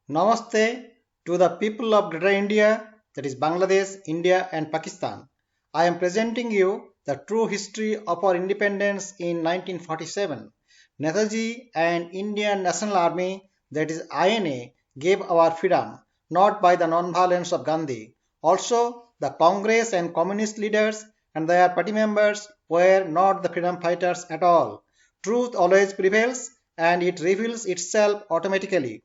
Namaste to the people of Greater India, that is Bangladesh, India, and Pakistan. I am presenting you the true history of our independence in 1947. Netaji and Indian National Army, that is INA, gave our freedom, not by the non-violence of Gandhi. Also, the Congress and communist leaders and their party members were not the freedom fighters at all. Truth always prevails and it reveals itself automatically.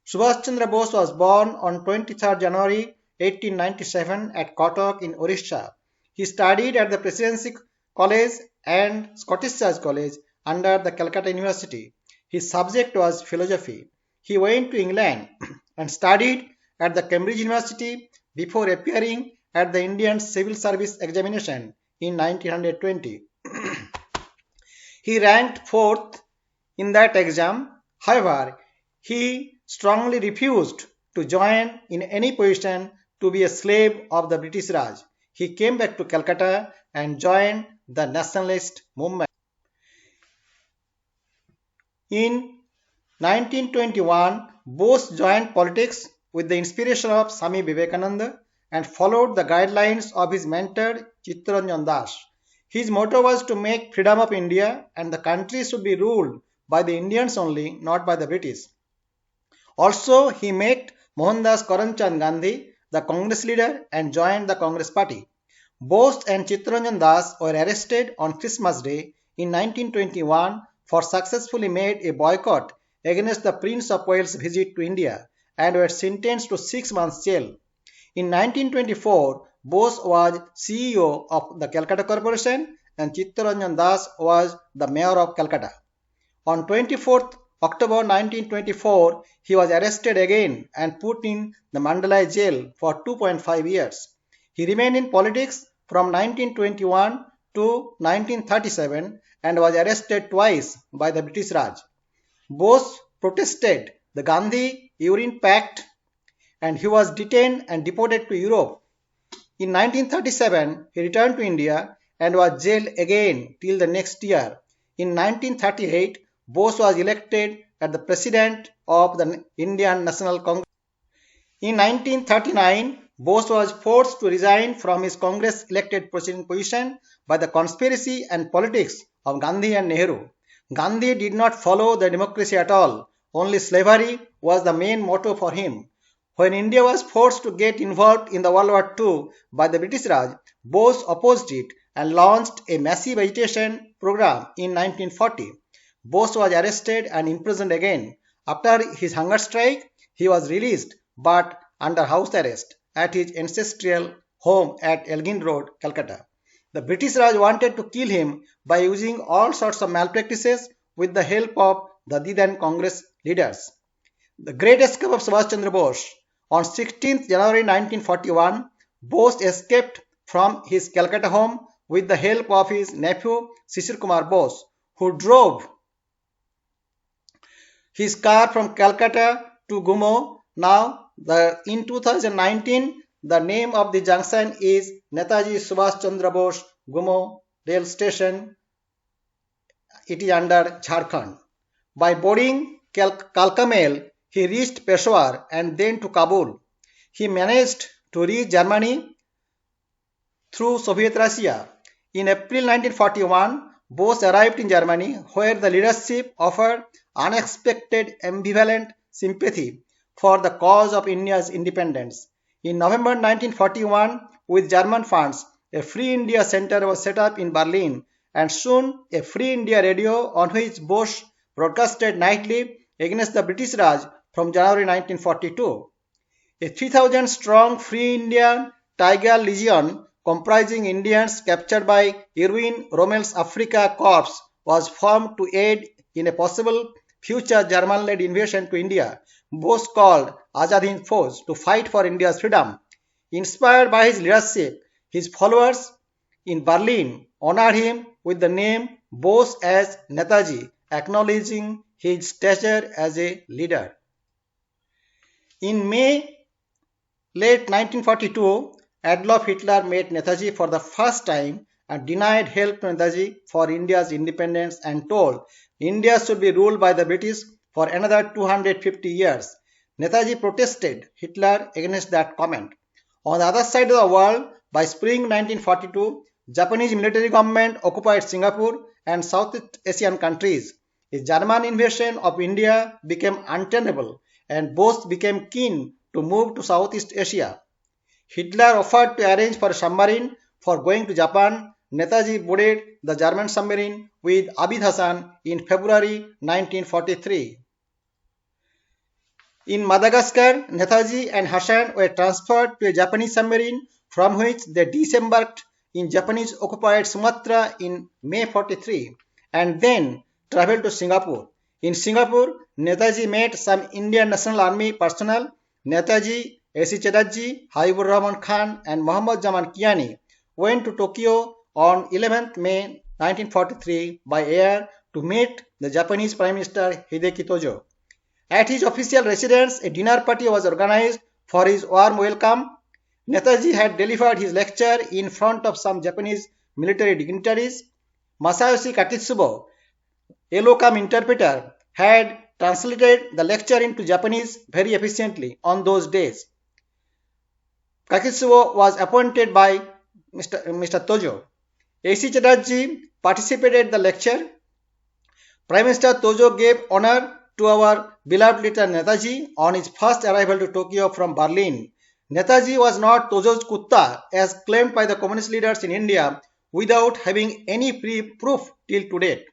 Subhash Chandra Bose was born on 23rd January 1897 at Cuttack in Orissa. He studied at the Presidency College and Scottish Church College under the Calcutta University. His subject was philosophy. He went to England and studied at the Cambridge University before appearing at the Indian Civil Service examination in 1920. He ranked fourth in that exam. However, he strongly refused to join in any position to be a slave of the British Raj. He came back to Calcutta and joined the nationalist movement. In 1921, Bose joined politics with the inspiration of Swami Vivekananda and followed the guidelines of his mentor Chittaranjan Das. His motto was to make freedom of India and the country should be ruled by the Indians only, not by the British. Also, he met Mohandas Karamchand Gandhi, the Congress leader, and joined the Congress party. Bose and Chittaranjan Das were arrested on Christmas Day in 1921 for successfully made a boycott against the Prince of Wales' visit to India and were sentenced to 6 months jail. In 1924, Bose was CEO of the Calcutta Corporation and Chittaranjan Das was the mayor of Calcutta. On 24th October 1924, he was arrested again and put in the Mandalay jail for 2.5 years. He remained in politics from 1921 to 1937 and was arrested twice by the British Raj. Bose protested the Gandhi-Urine Pact and he was detained and deported to Europe. In 1937, he returned to India and was jailed again till the next year. In 1938, Bose was elected as the president of the Indian National Congress. In 1939, Bose was forced to resign from his Congress elected president position by the conspiracy and politics of Gandhi and Nehru. Gandhi did not follow the democracy at all. Only slavery was the main motto for him. When India was forced to get involved in the World War II by the British Raj, Bose opposed it and launched a massive agitation program in 1940. Bose was arrested and imprisoned again. After his hunger strike, he was released but under house arrest at his ancestral home at Elgin Road, Calcutta. The British Raj wanted to kill him by using all sorts of malpractices with the help of the then Congress leaders. The great escape of Subhash Chandra Bose. On 16th January 1941, Bose escaped from his Calcutta home with the help of his nephew Shishir Kumar Bose, who drove his car from Calcutta to Gumo. Now, in 2019, the name of the junction is Netaji Subhash Chandra Bose Gumo Rail Station. It is under Jharkhand. By boarding Kalkamel, he reached Peshawar and then to Kabul. He managed to reach Germany through Soviet Russia. In April 1941, Bose arrived in Germany, where the leadership offered unexpected ambivalent sympathy for the cause of India's independence. In November 1941, with German funds, a Free India Center was set up in Berlin, and soon a Free India radio on which Bose broadcasted nightly against the British Raj from January 1942. A 3,000-strong Free Indian Tiger Legion comprising Indians captured by Erwin Rommel's Afrika Corps was formed to aid in a possible future German-led invasion to India. Bose called Azad Hind Fauj to fight for India's freedom. Inspired by his leadership, his followers in Berlin honored him with the name Bose as Netaji, acknowledging his stature as a leader. In May late 1942, Adolf Hitler met Netaji for the first time and denied help to Netaji for India's independence and told India should be ruled by the British for another 250 years. Netaji protested Hitler against that comment. On the other side of the world, by spring 1942, Japanese military government occupied Singapore and Southeast Asian countries. A German invasion of India became untenable and both became keen to move to Southeast Asia. Hitler offered to arrange for a submarine for going to Japan. Netaji boarded the German submarine with Abid Hassan in February 1943. In Madagascar, Netaji and Hassan were transferred to a Japanese submarine from which they disembarked in Japanese-occupied Sumatra in May 43 and then travelled to Singapore. In Singapore, Netaji met some Indian National Army personnel. Netaji, A.C. Chatterjee, Habibur Rahman Khan and Muhammad Zaman Kiani went to Tokyo on 11th May 1943 by air to meet the Japanese Prime Minister Hideki Tojo. At his official residence, a dinner party was organized for his warm welcome. Netaji had delivered his lecture in front of some Japanese military dignitaries. Masayoshi Kakitsubo, a locum interpreter, had translated the lecture into Japanese very efficiently on those days. Kakitsubo was appointed by Mr. Tojo. A.C. Chatterjee participated in the lecture. Prime Minister Tojo gave honor to our beloved leader Netaji on his first arrival to Tokyo from Berlin. Netaji was not Tojo's kutta as claimed by the communist leaders in India without having any proof till to date.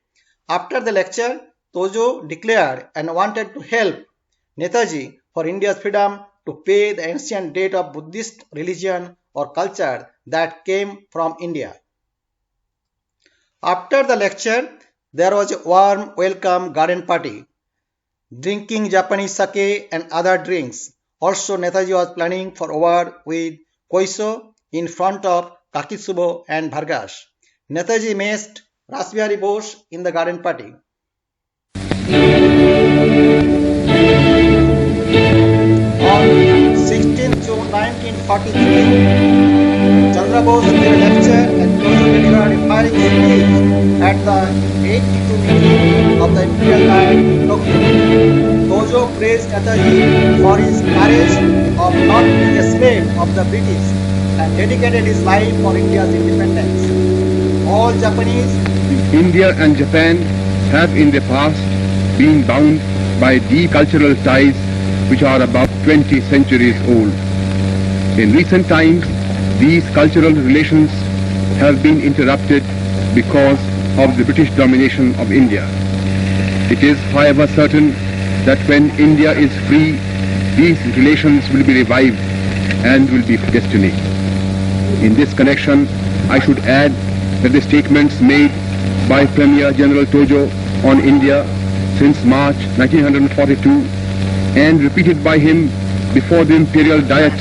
After the lecture, Tojo declared and wanted to help Netaji for India's freedom to pay the ancient debt of Buddhist religion or culture that came from India. After the lecture, there was a warm welcome garden party, drinking Japanese sake and other drinks. Also, Netaji was planning for a war with Koiso in front of Kakitsubo and Bhargas. Netaji met Rasbihari Bose in the garden party. On 16th June 1943, Chandra Bose gave a lecture and Tojo delivered a firing speech at the 82 meeting of the Imperial Diet in Tokyo. Tojo praised Netaji for his courage of not being a slave of the British and dedicated his life for India's independence. All Japanese, India and Japan have in the past been bound by deep cultural ties which are about 20 centuries old. In recent times, these cultural relations have been interrupted because of the British domination of India. It is, however, certain that when India is free, these relations will be revived and will be destiny. In this connection, I should add that the statements made by Premier General Tojo on India since March 1942 and repeated by him before the Imperial Diet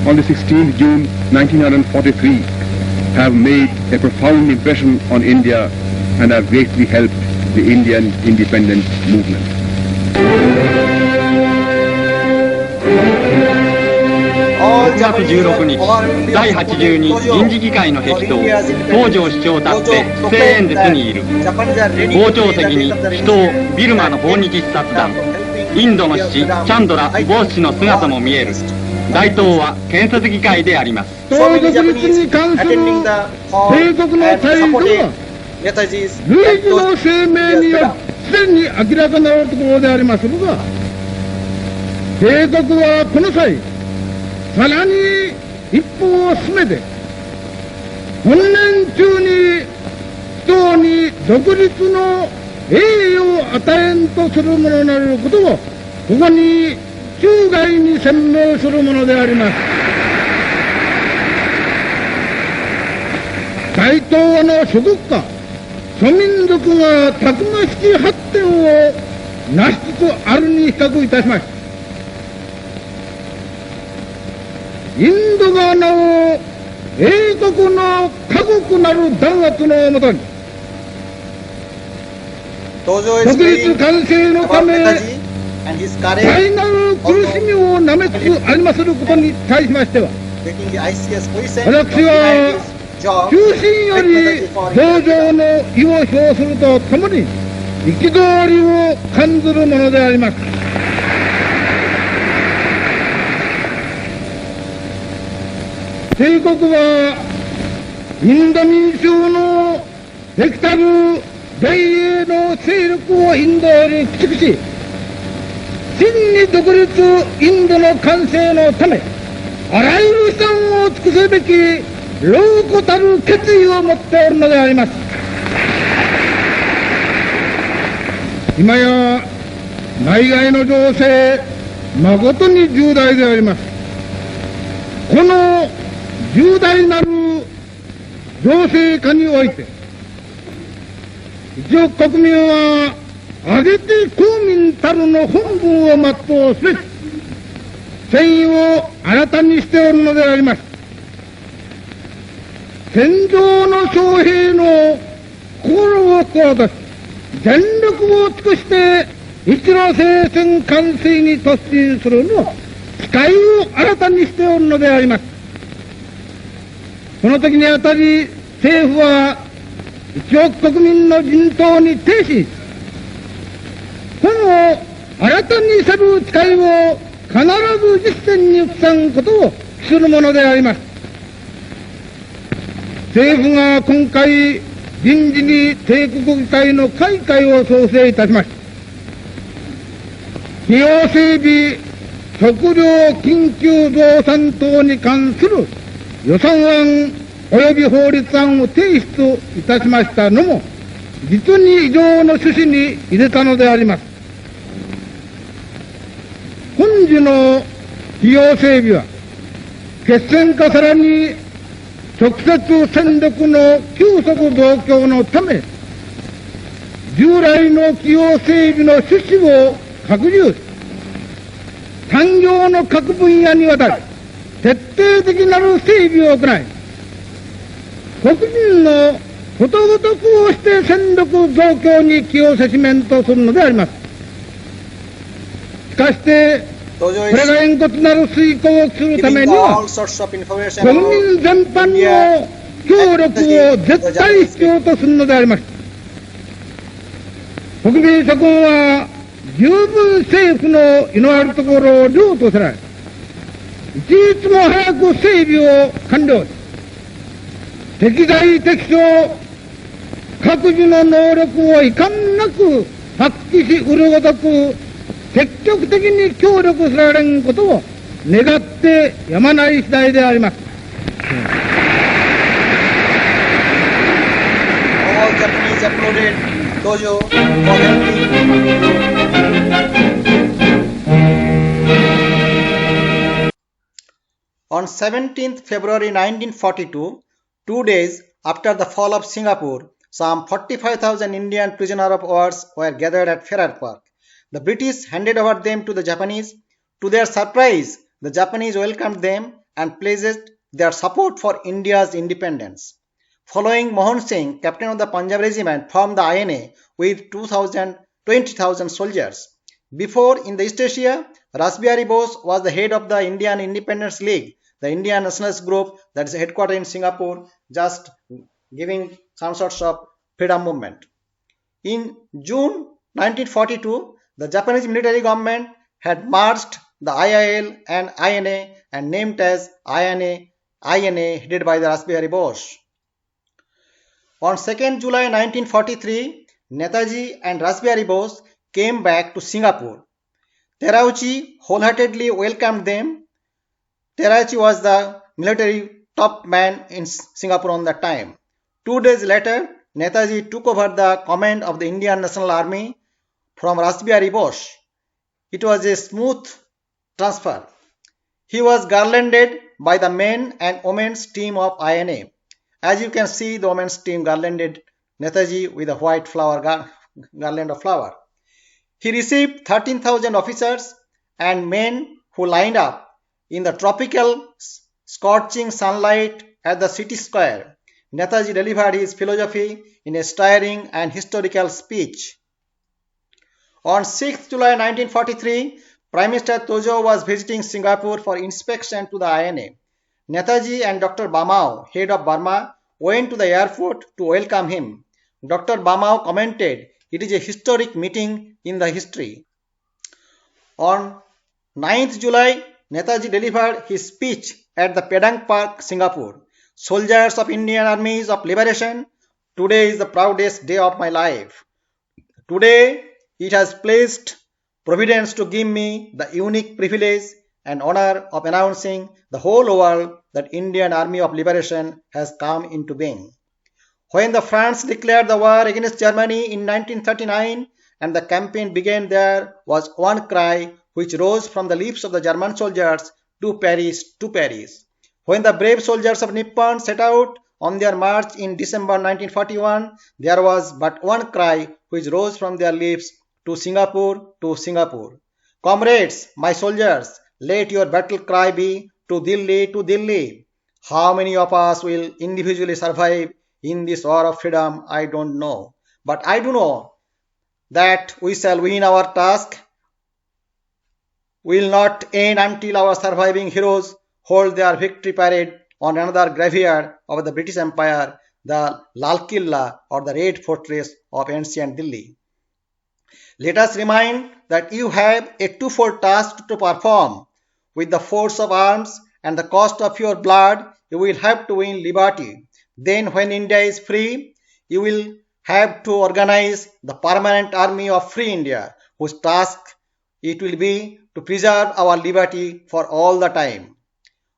on the 16th June 1943 have made a profound impression on India and have greatly helped the Indian independence movement.9月16日、第82臨時議会の壁頭、東條市長立って不正演説にいる。傍聴席に秘湯ビルマの訪日視察団、インドの父チャンドラ・ボー氏の姿も見える。大東は建設議会であります。東独立に関する帝国の態度は、類似の声明によりすでに明らかなところでありまするが、帝国はこの際、さらに一歩を進めて、本年中に人に独立の栄誉を与えんとするものなることを、ここに中外に宣明するものであります。大東の諸国家、諸民族がたくましき発展を成しつつあるに比較いたしました。インドがなお英国の過酷なる弾圧のもとに独立完成のため大なる苦しみをなめつつありますることに対しましては、私は中心より同情の意を表するとともに憤りを感ずるものであります。帝国はインド民衆のできたる大英の勢力をインドより駆逐し、真に独立インドの完成のため、あらゆる手段を尽くすべき牢固たる決意を持っておるのであります。今や内外の情勢、誠に重大であります。この重大なる情勢下において、一億国民は挙げて公民たるの本分を全うすべき戦意を新たにしておるのであります。戦場の将兵の心をこうとし、全力を尽くして一路聖戦完成に突進するの機会を新たにしておるのであります。この時にあたり政府は1億国民の陣頭に呈し、この新たにせる誓いを必ず実践に移さんことを期するものであります。政府が今回臨時に帝国議会の開会を創成いたしました。費用整備、食料緊急増産等に関する予算案及び法律案を提出いたしましたのも、実に異常の趣旨に入れたのであります。本時の費用整備は、決戦かさらに直接戦力の急速増強のため、従来の費用整備の趣旨を拡充し、産業の各分野にわたり徹底的なる整備を行い、国民のことごとくをして戦力増強に寄与せしめんとするのであります。しかして、これが円滑なる遂行をするためには、国民全般の協力を絶対必要とするのであります。国民諸君は十分政府の意のあるところを了とせられ、一日も早く整備を完了し、適材適所、各自の能力を遺憾なく発揮しうるごとく、積極的に協力せられんことを願ってやまない次第であります。All Japanese applauded Tojo for helping. On 17th February 1942, 2 days after the fall of Singapore, some 45,000 Indian prisoners of war were gathered at Ferrar Park. The British handed over them to the Japanese. To their surprise, the Japanese welcomed them and pledged their support for India's independence. Following Mohan Singh, captain of the Punjab regiment, formed the INA with 20,000 soldiers. Before, in the East Asia, Rasbihari Bose was the head of the Indian Independence League, the Indian nationalist group that is headquartered in Singapore, just giving some sorts of freedom movement. In June 1942, the Japanese military government had merged the IIL and INA and named as INA headed by the Rasbihari Bose. On 2nd July 1943, Netaji and Rasbihari Bose came back to Singapore. Terauchi wholeheartedly welcomed them. Terauchi was the military top man in Singapore on that time. 2 days later, Netaji took over the command of the Indian National Army from Rasbihari Bose. It was a smooth transfer. He was garlanded by the men and women's team of INA. As you can see, the women's team garlanded Netaji with a white garland of flower. He received 13,000 officers and men who lined up in the tropical scorching sunlight at the city square. Netaji delivered his philosophy in a stirring and historical speech. On 6th July 1943, Prime Minister Tojo was visiting Singapore for inspection to the INA. Netaji and Dr. Bamao, head of Burma, went to the airport to welcome him. Dr. Bamao commented, "It is a historic meeting in the history." On 9th July, Netaji delivered his speech at the Padang Park, Singapore. Soldiers of Indian Armies of Liberation, today is the proudest day of my life. Today, it has pleased Providence to give me the unique privilege and honor of announcing the whole world that Indian Army of Liberation has come into being. When the France declared the war against Germany in 1939 and the campaign began, there was one cry which rose from the lips of the German soldiers: to Paris, to Paris. When the brave soldiers of Nippon set out on their march in December 1941, there was but one cry which rose from their lips: to Singapore, to Singapore. Comrades, my soldiers, let your battle cry be: to Delhi, to Delhi. How many of us will individually survive in this war of freedom, I don't know. But I do know that we shall win our task. Will not end until our surviving heroes hold their victory parade on another graveyard of the British Empire, the Lal Killa or the Red Fortress of ancient Delhi. Let us remind that you have a twofold task to perform. With the force of arms and the cost of your blood, you will have to win liberty. Then when India is free, you will have to organize the permanent army of free India, whose task it will be to preserve our liberty for all the time.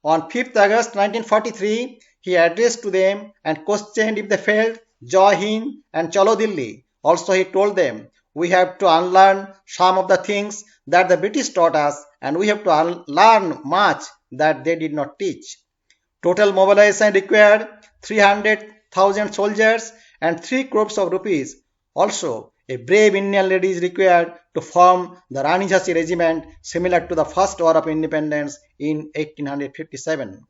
On 5th August 1943, he addressed to them and questioned if they felt Jai Hind and Chalo Delhi. Also he told them, we have to unlearn some of the things that the British taught us, and we have to learn much that they did not teach. Total mobilization required 300,000 soldiers and 3 crores of rupees. Also, a brave Indian lady is required to form the Rani Jhansi regiment, similar to the first war of independence in 1857.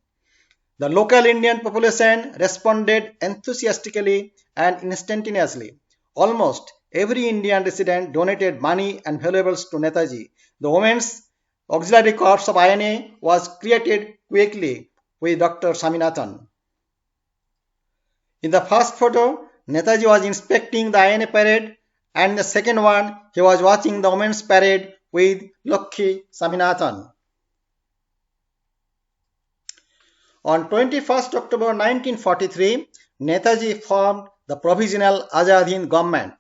The local Indian population responded enthusiastically and instantaneously. Almost every Indian resident donated money and valuables to Netaji. The Women's Auxiliary Corps of INA was created quickly with Dr. Swaminathan. In the first photo, Netaji was inspecting the INA parade, and in the second one, he was watching the women's parade with Lakshmi Swaminathan. On 21st October 1943, Netaji formed the Provisional Azad Hind Government.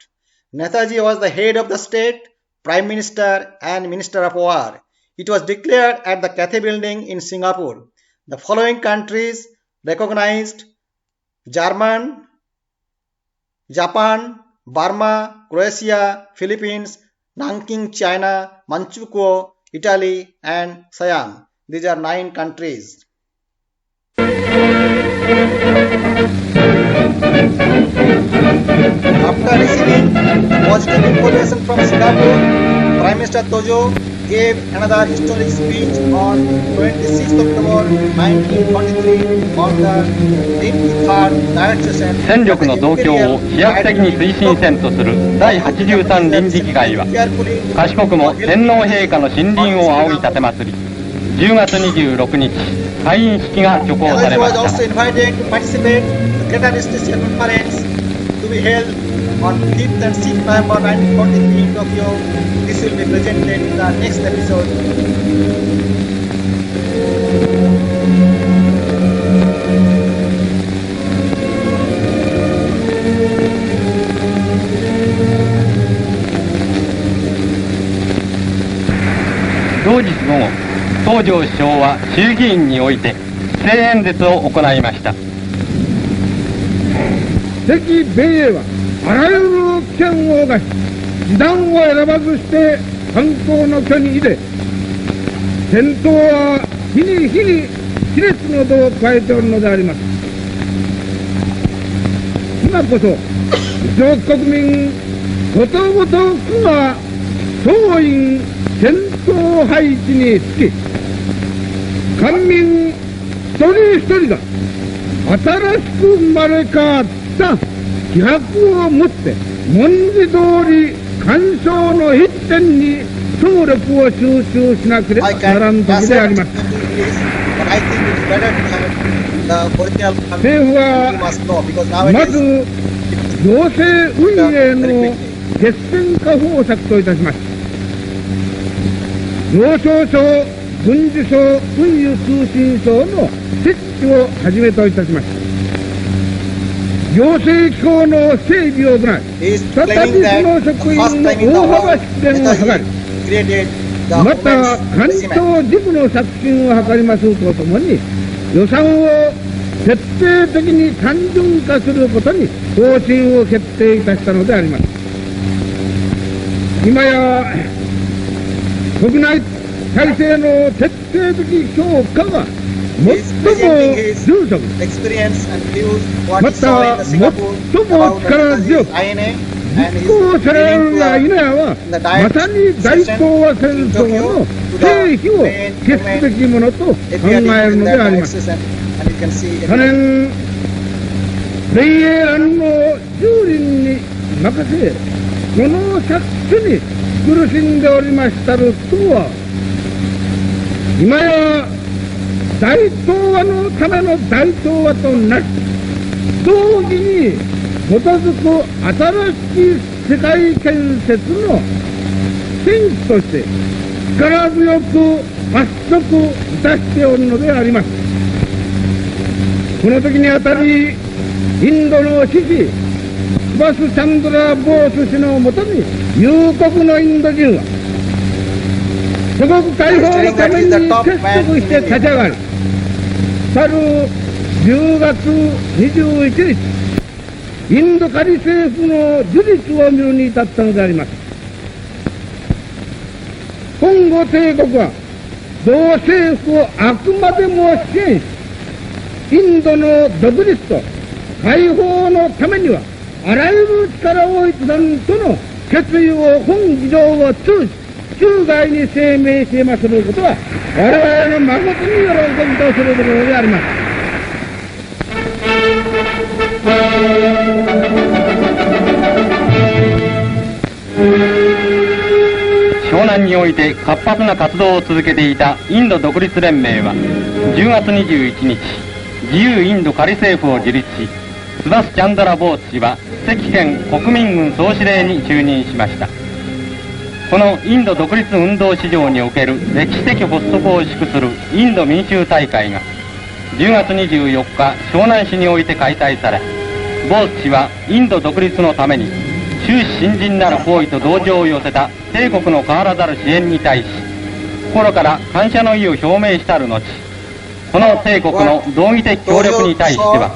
Netaji was the head of the state, Prime Minister and Minister of War. It was declared at the Cathay Building in Singapore. The following countries recognized: Germany, Japan, Burma, Croatia, Philippines, Nanking, China, Manchukuo, Italy and Siam. These are 9 countries. After receiving positive information from Singapore, Prime Minister Tojo gave another historic speech on 26th October 1943 on the 83rd Diet Session. 戦力の増強を飛躍的に推進せんとする第83臨時議会は、賢くも天皇陛下の親臨を仰ぎ立てまつり、10月26日開院式が挙行されました。To be held on 5th and 6th November 1943 in Tokyo. This will be presented in the next episode.「同日午後、東條首相は衆議院において施演説を行いました。敵米英はあらゆる危険を冒し、手段を選ばずして観光の巨に入れ、戦闘は日に日に熾烈の度を加えておるのであります。今こそ上国民ことごとくが総員戦闘配置につき、官民一人一人が新しく生まれ変わった気迫を持って文字通り干渉の一点に総力を集中しなければならん時であります。政府はまず行政運営の決戦化方策といたしました。要衝省軍事省運輸通信省の設置をはじめといたしました。行政機構の整備を行い、 He is 再び claiming そ that の the 職員 first の time in the 大 world 幅出演を図り、 Netaji created the また women's 関 regiment. 東地区の促進を図りますとともに、予算を徹底的に単純化することに方針を決定いたしたのであります。今や国内体制の徹底的強化が最も He is presenting his 重職、 experience and views what he ま saw in た the Singapore 最も about the 力強 Netaji's く INA 実 and his 行され leading るや否 to やは、まさに大東亜戦争の成否を決すべきものと考え appeared る in ので that あります。 axis and you can see 去年、米英蘭の蹂躙に任せ、この搾取に苦しんでおりましたる党は、今や大東亜のための大東亜となり、同時に基づく新しい世界建設の戦士として力強く発足いたしておるのであります。この時にあたり、インドの志士スバス・チャンドラ・ボース氏のもとに有国のインド人は祖国解放のために結束して立ち上がり、去る10月21日、インド仮政府の樹立を見るに至ったのであります。今後帝国は同政府をあくまでも支援し、インドの独立と解放のためにはあらゆる力を一段との決意を本議場を通じ中外に声明しますることは、我々の誠に喜びとするところであります。湘南において活発な活動を続けていたインド独立連盟は10月21日、自由インド仮政府を樹立し、スバス・チャンドラ・ボース氏は赤県国民軍総司令に就任しました。このインド独立運動史上における歴史的発足を祝するインド民衆大会が10月24日湘南市において開催され、ボース氏はインド独立のために終始新人なる行為と同情を寄せた帝国の変わらざる支援に対し、心から感謝の意を表明したる後、この帝国の道義的協力に対しては、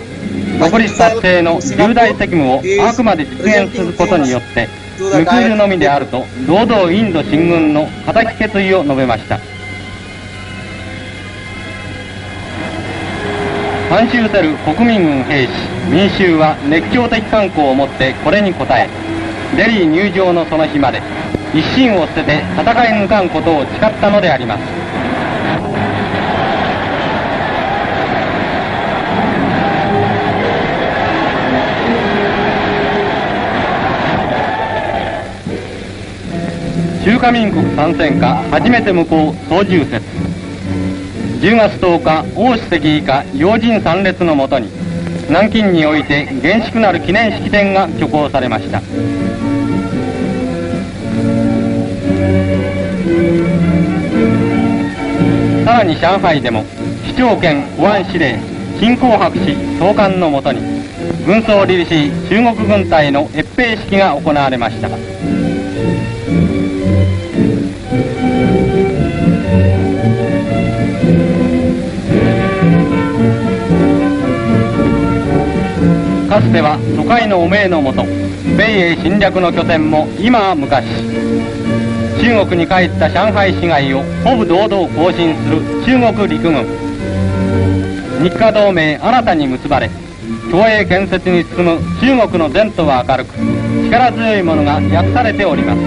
独立達成の重大責務をあくまで実現することによって、報いるのみであると、堂々インド進軍の固き決意を述べました。反襲せる国民軍兵士、民衆は熱狂的観光をもってこれに応え、デリー入城のその日まで、一心を捨てて戦い抜かんことを誓ったのであります。中華民国参戦下初めて向こう操縦節、10月10日王主席以下要人参列のもとに南京において厳粛なる記念式典が挙行されました。さらに上海でも市長兼保安司令陳光博氏総監のもとに軍曹凛々しい中国軍隊の閲兵式が行われました。かつては都会の汚名のもと、米英侵略の拠点も今は昔、中国に帰った上海市街をほぼ堂々行進する中国陸軍。日華同盟新たに結ばれ、共栄建設に進む中国の前途は明るく、力強いものが訳されております。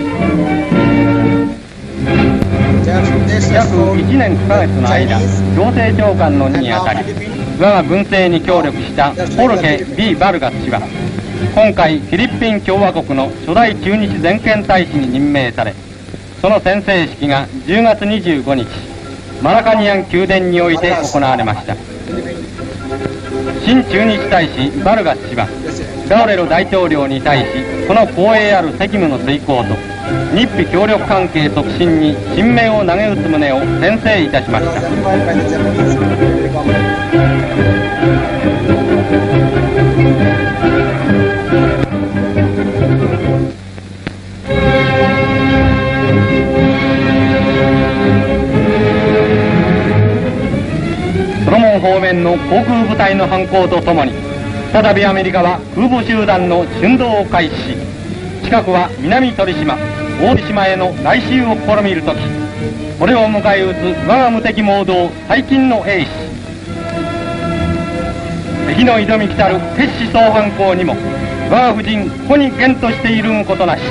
約1年9ヶ月の間、行政長官の任にあたり、我が軍政に協力したホルヘ・ビ・バルガス氏は、今回フィリピン共和国の初代駐日全権大使に任命され、その宣誓式が10月25日、マラカニアン宮殿において行われました。新駐日大使バルガス氏はラウレロ大統領に対しこの光栄ある責務の遂行と日菲協力関係促進に親命を投げ打つ旨を宣誓いたしました。ソロモン方面の航空部隊の犯行とともに再びアメリカは空母集団の春動を開始し、近くは南鳥島大島への来襲を試みるとき、これを迎え撃つ我が無敵猛動最近の英士、敵の挑み来たる決死総反攻にも我が夫人ここに現としているむことなし。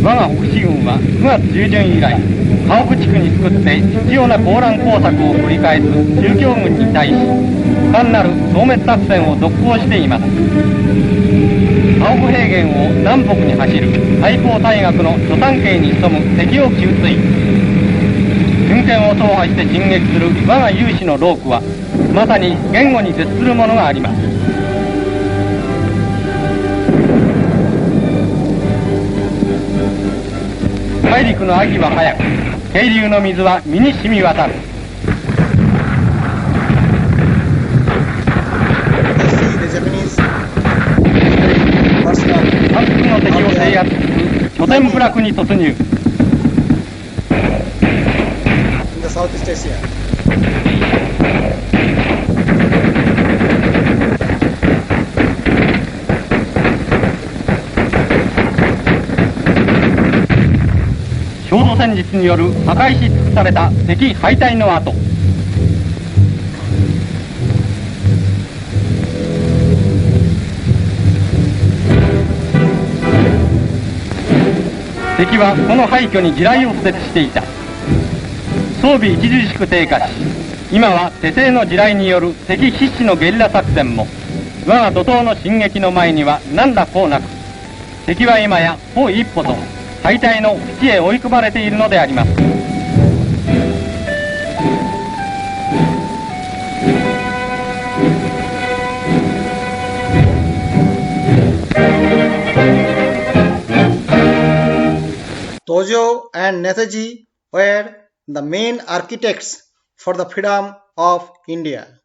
我が北市軍は9月中旬以来、家屋地区に作って必要な攻乱工作を繰り返す中京軍に対し、単なる消滅作戦を続行しています。家屋平原を南北に走る太閤大学の諸山系に潜む敵を撃墜。巡検を踏破して進撃する我が有志の労苦は、まさに言語に絶するものがあります。大陸の秋は早く、渓流の水は身に染み渡る。反復の敵を制圧する拠点部落に突入。焦土戦術による破壊し尽くされた敵敗退の後、敵はこの廃墟に地雷を敷設していた。装備著しく低下し、今は手製の地雷による敵必死のゲリラ作戦も我が怒涛の進撃の前には何らこうなく、敵は今や歩一歩と敗退の淵へ追い込まれているのであります。Tojo and Netaji were the main architects for the freedom of India.